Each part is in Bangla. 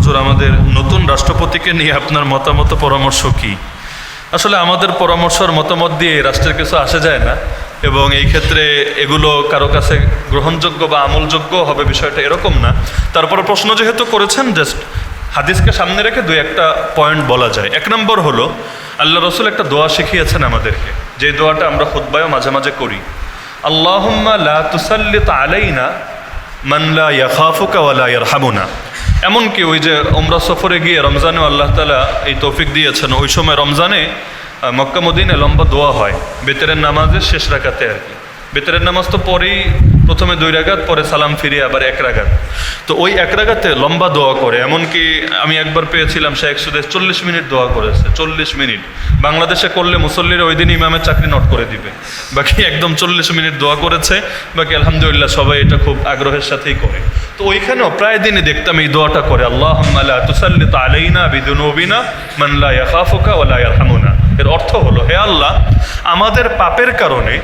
হুজুর, আমাদের নতুন রাষ্ট্রপতিকে নিয়ে আপনার মতামত পরামর্শ কি? আসলে আমাদের পরামর্শের মতামত দিয়ে রাষ্ট্রের কিছু আসে যায় না, এবং এই ক্ষেত্রে এগুলো কারো কাছে গ্রহণযোগ্য বা আমলযোগ্য হবে বিষয়টা এরকম না। তারপরে প্রশ্ন যেহেতু করেছেন, জাস্ট হাদিসকে সামনে রেখে দুই একটা পয়েন্ট বলা যায়। এক নম্বর হলো, আল্লাহ রসুল একটা দোয়া শিখিয়েছেন আমাদেরকে, যে দোয়াটা আমরা খুতবায়ও মাঝে মাঝে করি। আল্লাহুম্মা লা তুসাল্লিত আলাইনা মান লা ইয়াখাফুকা ওয়া লা ইয়ারহামুনা। এমনকি ওই যে উমরা সফরে গিয়ে রমজানেও আল্লাহ তাআলা এই তৌফিক দিয়েছেন, ওই সময় রমজানে মক্কা মদিনায় লম্বা দোয়া হয় বেতরের নামাজের শেষ রাকাতে আর কি। বেতরের নামাজ তো পরেই প্রথমে 2 রাকাত, পরে সালাম ফিরিয়ে আবার 1 রাকাত। তো ওই 1 রাকাতে লম্বা দোয়া করে, এমনকি আমি একবার পেয়েছিলাম সে 140 মিনিট দোয়া করেছে। 40 মিনিট বাংলাদেশে করলে মুসল্লিরা ওই দিন ইমামের চাকরি নট করে দিবে। বাকি একদম 40 মিনিট দোয়া করেছে। বাকি আলহামদুলিল্লাহ সবাই এটা খুব আগ্রহের সাথেই করে। তো ওইখানেও প্রায় দিনই দেখতাম এই দোয়াটা করে, আল্লাহুম্মা লা তুসাল্লিত আলাইনা বিদুনুবিনা মান লা ইয়াখাফুকা ওয়া লা ইয়ারহামুনা। এর অর্থ হলো, হে আল্লাহ, আমাদের পাপের কারণে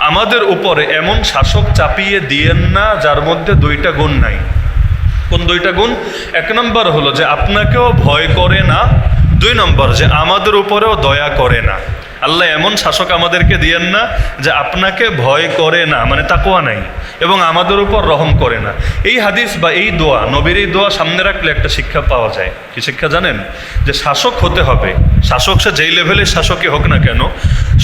আমাদের উপরে এমন শাসক চাপিয়ে দিয়েন না যার মধ্যে 2টা গুণ নাই। কোন 2টা গুণ? 1 নম্বর হলো যে আপনাকেও ভয় করে না, 2 নম্বর যে আমাদের উপরেও দয়া করে না। আল্লাহ এমন শাসক আমাদেরকে দিয়েন না যে আপনাকে ভয় করে না, মানে তাকওয়া নাই, এবং আমাদের উপর রহম করে না। এই হাদিস বা এই দোয়া, নবীর এই দোয়া সামনে রাখলে একটা শিক্ষা পাওয়া যায়। কি শিক্ষা জানেন? যে শাসক হতে হবে, শাসক সে যেই লেভেলের শাসকই হোক না কেন,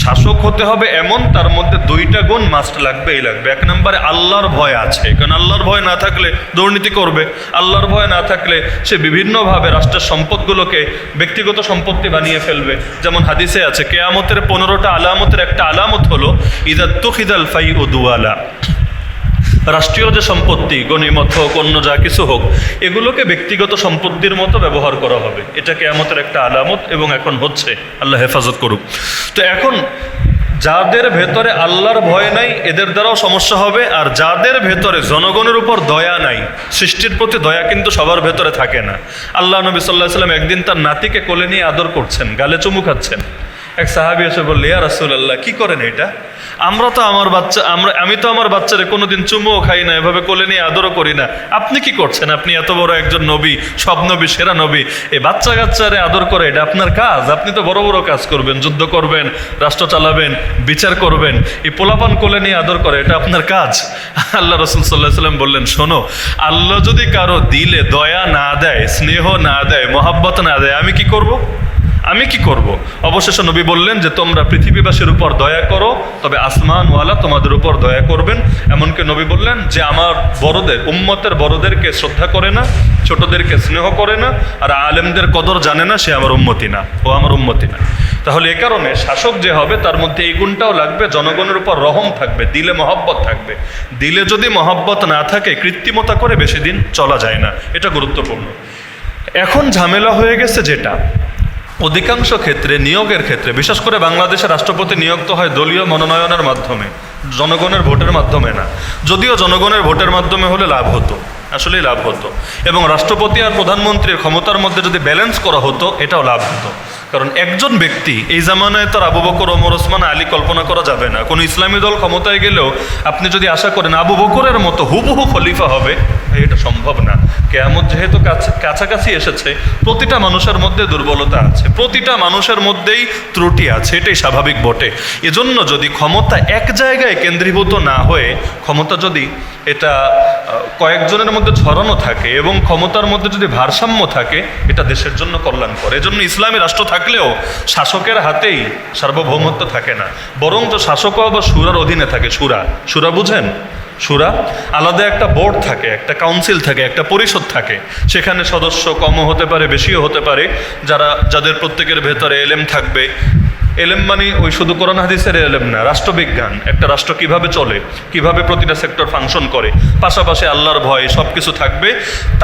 শাসক হতে হবে এমন তার মধ্যে 2টা গুণ মাস্ট লাগবে। এই লাগবে, 1 নম্বরে আল্লাহর ভয় আছে, কারণ আল্লাহর ভয় না থাকলে দুর্নীতি করবে। আল্লাহর ভয় না থাকলে সে বিভিন্নভাবে রাষ্ট্রের সম্পদগুলোকে ব্যক্তিগত সম্পত্তি বানিয়ে ফেলবে। যেমন হাদিসে আছে, কিয়ামতের 15টা আলামতের একটা আলামত হলো ইযা তুখিদাল ফাইউ দুয়ালা। রাষ্ট্রীয় যে সম্পত্তি, গনিমত হোক অন্য যা কিছু হোক, এগুলোকে ব্যক্তিগত সম্পত্তির মতো ব্যবহার করা হবে। এটা কিয়ামতের একটা আলামত, এবং এখন হচ্ছে, আল্লাহ হেফাজত করুক। তো এখন যাদের ভেতরে আল্লাহর ভয় নাই এদের দ্বারাও সমস্যা হবে, আর যাদের ভেতরে জনগণের উপর দয়া নাই, সৃষ্টির প্রতি দয়া কিন্তু সবার ভেতরে থাকে না। আল্লাহ নবী সাল্লাল্লাহু আলাইহি ওয়াসাল্লাম একদিন তার নাতিকে কোলে নিয়ে আদর করছেন, গালে চুমু খাচ্ছেন। এক সাহাবী এসে বলল, ইয়া রাসূলুল্লাহ, কি করেন এটা? আমি তো আমার বাচ্চারে কোনোদিন চুমুও খাই না, এভাবে কোলে নিয়ে আদরও করি না, আপনি কি করছেন? আপনি এত বড় একজন নবী, সব নবী, সেরা নবী, এই বাচ্চা কাচ্চারে আদর করে এটা আপনার কাজ? আপনি তো বড় বড় কাজ করবেন, যুদ্ধ করবেন, রাষ্ট্র চালাবেন, বিচার করবেন, এই পোলাপান কোলে নিয়ে আদর করে এটা আপনার কাজ? আল্লাহ রাসূল সাল্লাল্লাহু আলাইহি ওয়াসাল্লাম বললেন, শোনো, আল্লাহ যদি কারো দিলে দয়া না দেয়, স্নেহ না দেয়, মহাব্বত না দেয়, আমি কি করব? অবশেষে নবী বললেন যে তোমরা পৃথিবীবাসীর উপর দয়া করো, তবে আসমানওয়ালা তোমাদের উপর দয়া করবেন। এমনকি নবী বললেন যে আমার বড়দের, উম্মতের বড়দেরকে শ্রদ্ধা করে না, ছোটদেরকে স্নেহ করে না, আর আলেমদের কদর জানে না, সে আমার উম্মতি না, ও আমার উম্মতি না। তাহলে এ কারণে শাসক যে হবে তার মধ্যে এই গুণটাও লাগবে, জনগণের উপর রহম থাকবে, দিলে মহব্বত থাকবে। দিলে যদি মহব্বত না থাকে, কৃত্রিমতা করে বেশি দিন চলা যায় না, এটা গুরুত্বপূর্ণ। এখন ঝামেলা হয়ে গেছে যেটা, অধিকাংশ ক্ষেত্রে নিয়োগের ক্ষেত্রে, বিশেষ করে বাংলাদেশের রাষ্ট্রপতি নিয়োগ তো হয় দলীয় মনোনয়নের মাধ্যমে, জনগণের ভোটের মাধ্যমে না। যদিও জনগণের ভোটের মাধ্যমে হলে লাভ হতো, আসলেই লাভ হতো, এবং রাষ্ট্রপতি আর প্রধানমন্ত্রীর ক্ষমতার মধ্যে যদি ব্যালেন্স করা হতো, এটাও লাভ হতো। কারণ একজন ব্যক্তি, এই জামানায় তো আবু বকর, ওমর, ওসমান, আলী কল্পনা করা যাবে না। কোনো ইসলামী দল ক্ষমতায় গেলেও আপনি যদি আশা করেন আবু বকরের মতো হুবহু খলিফা হবে, এটা সম্ভব না। কিয়ামত যেহেতু কাছাকাছি এসেছে, প্রতিটা মানুষের মধ্যে দুর্বলতা আছে, প্রতিটা মানুষের মধ্যেই ত্রুটি আছে, এটাই স্বাভাবিক বটে। এজন্য যদি ক্ষমতা এক জায়গায় কেন্দ্রীভূত না হয়ে, ক্ষমতা যদি এটা কয়েকজনের মধ্যে ছড়ানো থাকে এবং ক্ষমতার মধ্যে যদি ভারসাম্য থাকে, এটা দেশের জন্য কল্যাণকর। এজন্য ইসলামী রাষ্ট্র থাকলেও শাসকের হাতেই সার্বভৌমত্ব থাকে না, বরং তো শাসকও আবার শুরার অধীনে থাকে। শুরা বুঝেন? শুরা আলাদা একটা বোর্ড থাকে, একটা কাউন্সিল থাকে, একটা পরিষদ থাকে, সেখানে সদস্য কমও হতে পারে, বেশিও হতে পারে, যাদের প্রত্যেকের ভেতরে এলেম থাকবে। এলেম মানে ওই শুধু কোরআন হাদিসের এলেম না, রাষ্ট্রবিজ্ঞান, একটা রাষ্ট্র কিভাবে চলে, কিভাবে প্রতিটা সেক্টর ফাংশন করে, পাশাপাশি আল্লাহর ভয়, সব কিছু থাকবে।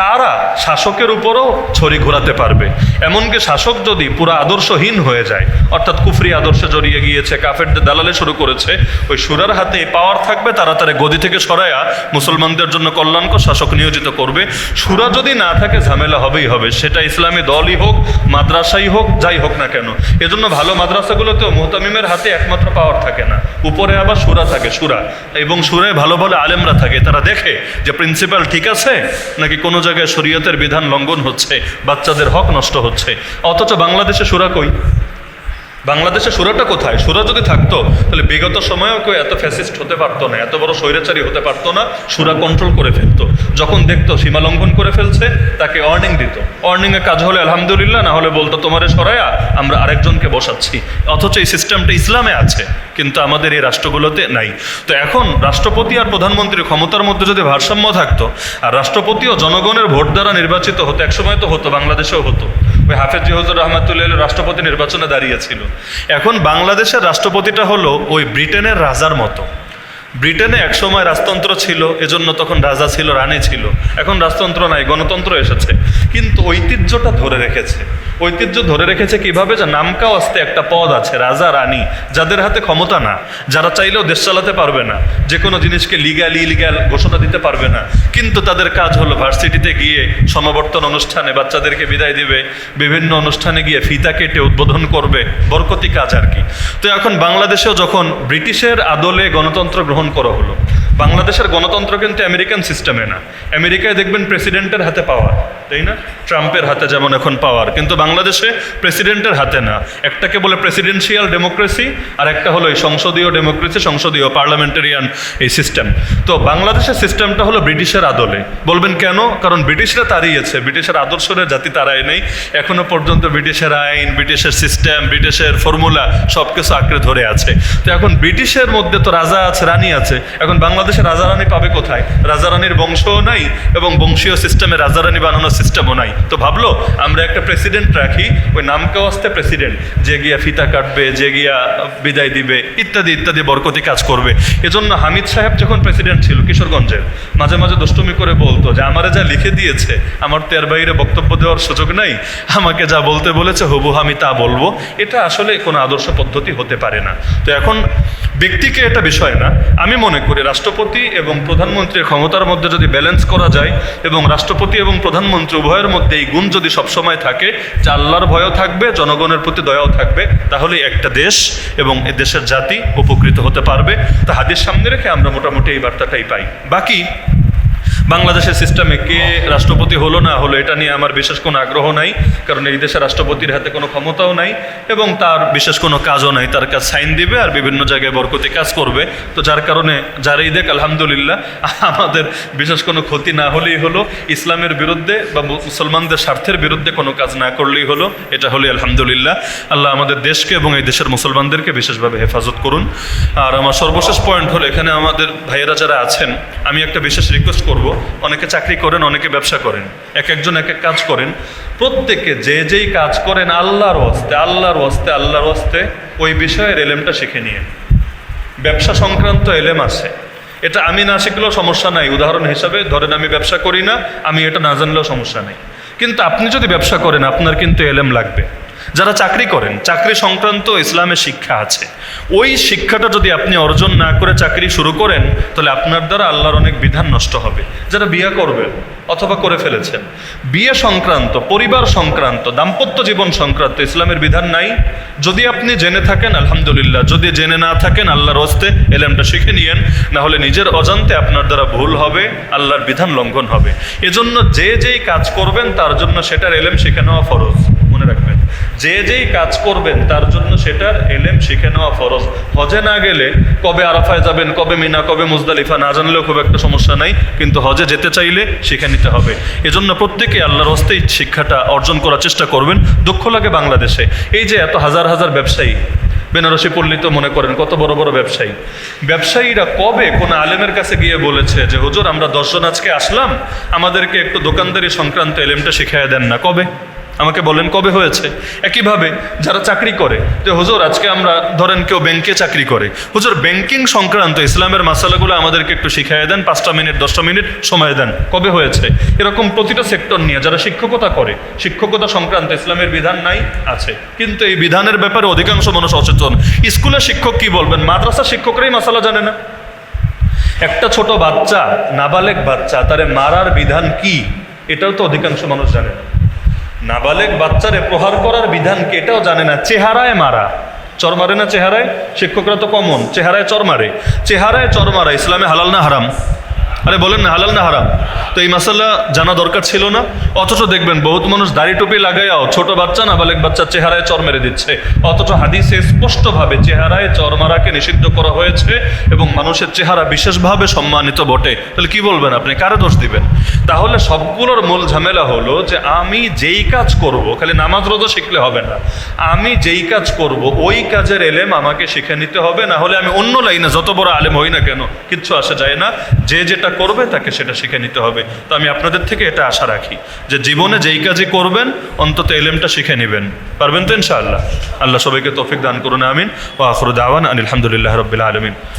তারা শাসকের উপরও ছড়ি ঘোরাতে পারবে। এমনকি শাসক যদি পুরো আদর্শহীন হয়ে যায়, অর্থাৎ কুফরি আদর্শে জড়িয়ে গিয়েছে, কাফেরদের দালালে শুরু করেছে, ওই শুরার হাতে পাওয়ার থাকবে, তারা গদি থেকে সরায়া মুসলমানদের জন্য কল্যাণকর শাসক নিয়োজিত করবে। শুরা যদি না থাকে, ঝামেলা হবেই হবে, সেটা ইসলামী দলই হোক, মাদ্রাসাই হোক, যাই হোক না কেন। এজন্য ভালো মাদ্রাসাগুলো রাষ্ট্রগুলোতেও মুহতামিমের হাতে একমাত্র পাওয়ার থাকে না, উপরে আবার শুরা থাকে, শুরা, এবং শুরায় ভালো ভালো আলেমরা থাকে, তারা দেখে যে প্রিন্সিপাল ঠিক আছে নাকি কোনো জায়গায় শরীয়তের বিধান লঙ্ঘন হচ্ছে, বাচ্চাদের হক নষ্ট হচ্ছে। অথচ বাংলাদেশে শুরা কই? বাংলাদেশে সুরাটা কোথায়? সুরা যদি থাকতো তাহলে বিগত সময়েও কেউ এত ফ্যাসিস্ট হতে পারতো না, এত বড় স্বৈরাচারী হতে পারতো না। সুরা কন্ট্রোল করে ফেলতো, যখন দেখতো সীমা লঙ্ঘন করে ফেলছে তাকে ওয়ার্নিং দিত। ওয়ার্নিংয়ে কাজ হলে আলহামদুলিল্লাহ, না হলে বলতো তোমারে সরায়া আমরা আরেকজনকে বসাচ্ছি। অথচ এই সিস্টেমটা ইসলামে আছে, কিন্তু আমাদের এই রাষ্ট্রগুলোতে নাই। তো এখন রাষ্ট্রপতি আর প্রধানমন্ত্রীর ক্ষমতার মধ্যে যদি ভারসাম্য থাকতো, আর রাষ্ট্রপতিও জনগণের ভোট দ্বারা নির্বাচিত হতো, একসময় তো হতো, বাংলাদেশেও হতো, ওই হাফেজ জিয়াউর রহমাতুল্লাহ রাষ্ট্রপতি নির্বাচনে দাঁড়িয়েছিল। এখন বাংলাদেশের রাষ্ট্রপতিটা হলো ওই ব্রিটেনের রাজার মতো। ব্রিটেনে একসময় রাজতন্ত্র ছিল, এজন্য তখন রাজা ছিল, রানী ছিল। এখন রাজতন্ত্র নাই, গণতন্ত্র এসেছে, কিন্তু ঐতিহ্যটা ধরে রেখেছে। ঐতিহ্য ধরে রেখেছে কিভাবে? যে নামকাও আসতে একটা পদ আছে, রাজা রানী, যাদের হাতে ক্ষমতা না, যারা চাইলেও দেশ চালাতে পারবে না, যে কোনো জিনিসকে লিগ্যাল ইলিগ্যাল ঘোষণা দিতে পারবে না, কিন্তু তাদের কাজ হলো ভার্সিটিতে গিয়ে সমাবর্তন অনুষ্ঠানে বাচ্চাদেরকে বিদায় দিবে, বিভিন্ন অনুষ্ঠানে গিয়ে ফিতা কেটে উদ্বোধন করবে, বরকতি কাজ আর কি। তো এখন বাংলাদেশেও যখন ব্রিটিশের আদলে গণতন্ত্র গ্রহণ করা হলো, বাংলাদেশের গণতন্ত্র কিন্তু আমেরিকান সিস্টেমে না। আমেরিকায় দেখবেন প্রেসিডেন্টের হাতে পাওয়ার, তাই না? ট্রাম্পের হাতে যেমন এখন পাওয়ার, কিন্তু বাংলাদেশে প্রেসিডেন্টের হাতে না। একটাকে বলে প্রেসিডেন্সিয়াল ডেমোক্রেসি, আর একটা হলো এই সংসদীয় ডেমোক্রেসি, সংসদীয় পার্লামেন্টারিয়ান এই সিস্টেম। তো বাংলাদেশের সিস্টেমটা হলো ব্রিটিশের আদলে। বলবেন কেন? কারণ ব্রিটিশরা তাড়িয়েছে, ব্রিটিশের আদর্শের জাতি তাড়ায় নেই। এখনো পর্যন্ত ব্রিটিশের আইন, ব্রিটিশের সিস্টেম, ব্রিটিশের ফর্মুলা সব কিছু আঁকড়ে ধরে আছে। তো এখন ব্রিটিশের মধ্যে তো রাজা আছে, রানী আছে, এখন বাংলাদেশে রাজা রানী পাবে কোথায়? রাজা রানীর বংশও নাই, এবং বংশীয় সিস্টেমে রাজা রানী বানানোর সিস্টেমও নাই। তো ভাবলো আমরা একটা প্রেসিডেন্ট রাখি, ওই নামকেও আসতে প্রেসিডেন্ট, যে গিয়া ফিতা কাটবে, যে গিয়া বিদায় দিবে, ইত্যাদি ইত্যাদি বরকতি কাজ করবে। এজন্য হামিদ সাহেব যখন প্রেসিডেন্ট ছিল কিশোরগঞ্জের, মাঝে মাঝে দুষ্টুমি করে বলতো যে আমারে যা লিখে দিয়েছে, আমার তো এর বাইরে বক্তব্য দেওয়ার সুযোগ নাই, আমাকে যা বলতে বলেছে হবু আমি তা বলবো। এটা আসলে কোনো আদর্শ পদ্ধতি হতে পারে না। তো এখন ব্যক্তিকে এটা বিষয় না, আমি মনে করি রাষ্ট্রপতি এবং প্রধানমন্ত্রীর ক্ষমতার মধ্যে যদি ব্যালেন্স করা যায়, এবং রাষ্ট্রপতি এবং প্রধানমন্ত্রী উভয়ের মধ্যে এই গুণ যদি সবসময় থাকে, যে আল্লাহর ভয়ও থাকবে, জনগণের প্রতি দয়াও থাকবে, তাহলে একটা দেশ এবং এ দেশের জাতি উপকৃত হতে পারবে। তা হাদিস সামনে রেখে আমরা মোটামুটি এই বার্তাটাই পাই। বাকি বাংলাদেশের সিস্টেমে কে রাষ্ট্রপতি হলো না হলো এটা নিয়ে আমার বিশেষ কোনো আগ্রহ নাই, কারণ এই দেশের রাষ্ট্রপতির হাতে কোনো ক্ষমতাও নাই, এবং তার বিশেষ কোনো কাজও নাই। তার কাজ সাইন দিবে আর বিভিন্ন জায়গায় বরকতি কাজ করবে। তো যার কারণে যারাই দেখ আলহামদুলিল্লাহ, আমাদের বিশেষ কোনো ক্ষতি না হলেই হলো, ইসলামের বিরুদ্ধে বা মুসলমানদের স্বার্থের বিরুদ্ধে কোনো কাজ না করলেই হলো, এটা হলে আলহামদুলিল্লাহ। আল্লাহ আমাদের দেশকে এবং এই দেশের মুসলমানদেরকে বিশেষভাবে হেফাজত করুন। আর আমার সর্বশেষ পয়েন্ট হলো, এখানে আমাদের ভাইয়েরা যারা আছেন, আমি একটা বিশেষ রিকোয়েস্ট করব, অনেকে চাকরি করেন, অনেকে ব্যবসা করেন, এক একজন এক এক কাজ করেন, প্রত্যেকে যে যেই কাজ করেন আল্লাহর ওয়াস্তে, আল্লাহর ওয়াস্তে, আল্লাহর ওয়াস্তে ওই বিষয়ের এলেমটা শিখে নিয়ে। ব্যবসা সংক্রান্ত এলেম আছে, এটা আমি না শিখলেও সমস্যা নাই। উদাহরণ হিসাবে ধরেন আমি ব্যবসা করি না, আমি এটা না জানলেও সমস্যা নেই, কিন্তু আপনি যদি ব্যবসা করেন আপনার কিন্তু এলেম লাগবে। যারা চাকরি করেন, চাকরি সংক্রান্ত ইসলামের শিক্ষা আছে, ওই শিক্ষাটা যদি আপনি অর্জন না করে চাকরি শুরু করেন, তাহলে আপনার দ্বারা আল্লাহর অনেক বিধান নষ্ট হবে। যারা বিয়ে করবেন অথবা করে ফেলেছেন, বিয়ে সংক্রান্ত, পরিবার সংক্রান্ত, দাম্পত্য জীবন সংক্রান্ত ইসলামের বিধান নাই। যদি আপনি জেনে থাকেন আলহামদুলিল্লাহ, যদি জেনে না থাকেন আল্লাহর ওয়াস্তে এলেমটা শিখে নিয়েন, না হলে নিজের অজান্তে আপনার দ্বারা ভুল হবে, আল্লাহর বিধান লঙ্ঘন হবে। এজন্য যে যেই কাজ করবেন তার জন্য সেটার এলেম শিখে নেওয়া ফরজ, মনে রাখবেন। যে যেই কাজ করবেন তার জন্য সেটার এলেম শিখে নেওয়া ফরজ। হজে না গেলে কবে আরাফায় যাবেন, কবে মিনা, কবে মুজদালিফা না জানলেও খুব একটা সমস্যা নাই, কিন্তু হজে যেতে চাইলে শিখে নিতে হবে। এজন্য প্রত্যেকে আল্লাহর হস্তেই শিক্ষাটা অর্জন করার চেষ্টা করবেন। দুঃখ লাগে বাংলাদেশে এই যে এত হাজার হাজার ব্যবসায়ী, বেনারসি পল্লী তো মনে করেন কত বড় বড় ব্যবসায়ী, ব্যবসায়ীরা কবে কোন আলেমের কাছে গিয়ে বলেছে যে হুজুর আমরা 10 জন আজকে আসলাম, আমাদেরকে একটু দোকানদারি সংক্রান্ত এলেমটা শিখাইয়া দেন না? কবে? আমাকে বলেন কবে হয়েছে? একইভাবে যারা চাকরি করে, যে হুজুর আজকে আমরা ধরেন কেউ ব্যাংকে চাকরি করে, হুজুর ব্যাংকিং সংক্রান্ত ইসলামের মাসালাগুলো আমাদেরকে একটু শিখাইয়া দেন, 5টা মিনিট 10টা মিনিট সময় দেন। কবে হয়েছে? এরকম প্রতিটা সেক্টর নিয়ে যারা শিক্ষকতা করে, শিক্ষকতা সংক্রান্ত ইসলামের বিধান নাই, আছে, কিন্তু এই বিধানের ব্যাপারে অধিকাংশ মানুষ অসচেতন। স্কুলের শিক্ষক কি বলবেন, মাদ্রাসার শিক্ষকরাই মাসালা জানে না। একটা ছোট বাচ্চা, নাবালেগ বাচ্চা, তারে মারার বিধান কি এটাও তো অধিকাংশ মানুষ জানে না। নাবালেগ বাচ্চারে প্রহার করার বিধান কি এটাও জানে না। চেহারায় মারা, চর মারে না চেহারায়? শিক্ষকরা তো কমন, চেহারায় চর মারে। চেহারায় চর মারা ইসলামে হালাল না হারাম? আরে বলেন না, হালাল না হারাম? তো এই মাসালা জানা দরকার ছিল না? অথচ দেখবেন বহুত মানুষ দাড়ি টুপি লাগাইয়াও ছোট বাচ্চা না বালেক বাচ্চা চেহারায় চর মেরে দিচ্ছে। অথচ হাদিসে স্পষ্টভাবে চেহারায় চর মারাকে নিষিদ্ধ করা হয়েছে এবং মানুষের চেহারা বিশেষভাবে সম্মানিত বটে। তাহলে কি বলবেন আপনি, কারে দোষ দিবেন? তাহলে সবগুলোর মূল ঝামেলা হলো যে আমি যেই কাজ করব, খালি নামাজ রোজা শিখলে হবে না, আমি যেই কাজ করব ওই কাজের এলেম আমাকে শিখে নিতে হবে। না হলে আমি অন্য লাইনে যত বড় আলেম হই না কেন কিচ্ছু আসে যায় না, যে যেটা করবে তাকে সেটা শিখে নিতে হবে। তো আমি আপনাদের থেকে এটা আশা রাখি যে জীবনে যেই কাজই করবেন অন্তত এলেমটা শিখে নেবেন। পারবেন তো ইনশাআল্লাহ? আল্লাহ সবাইকে তৌফিক দান করুন, আমিন। ওয়া আখিরু দাওয়ানা আনিল হামদুলিল্লাহি রাব্বিল আলামিন।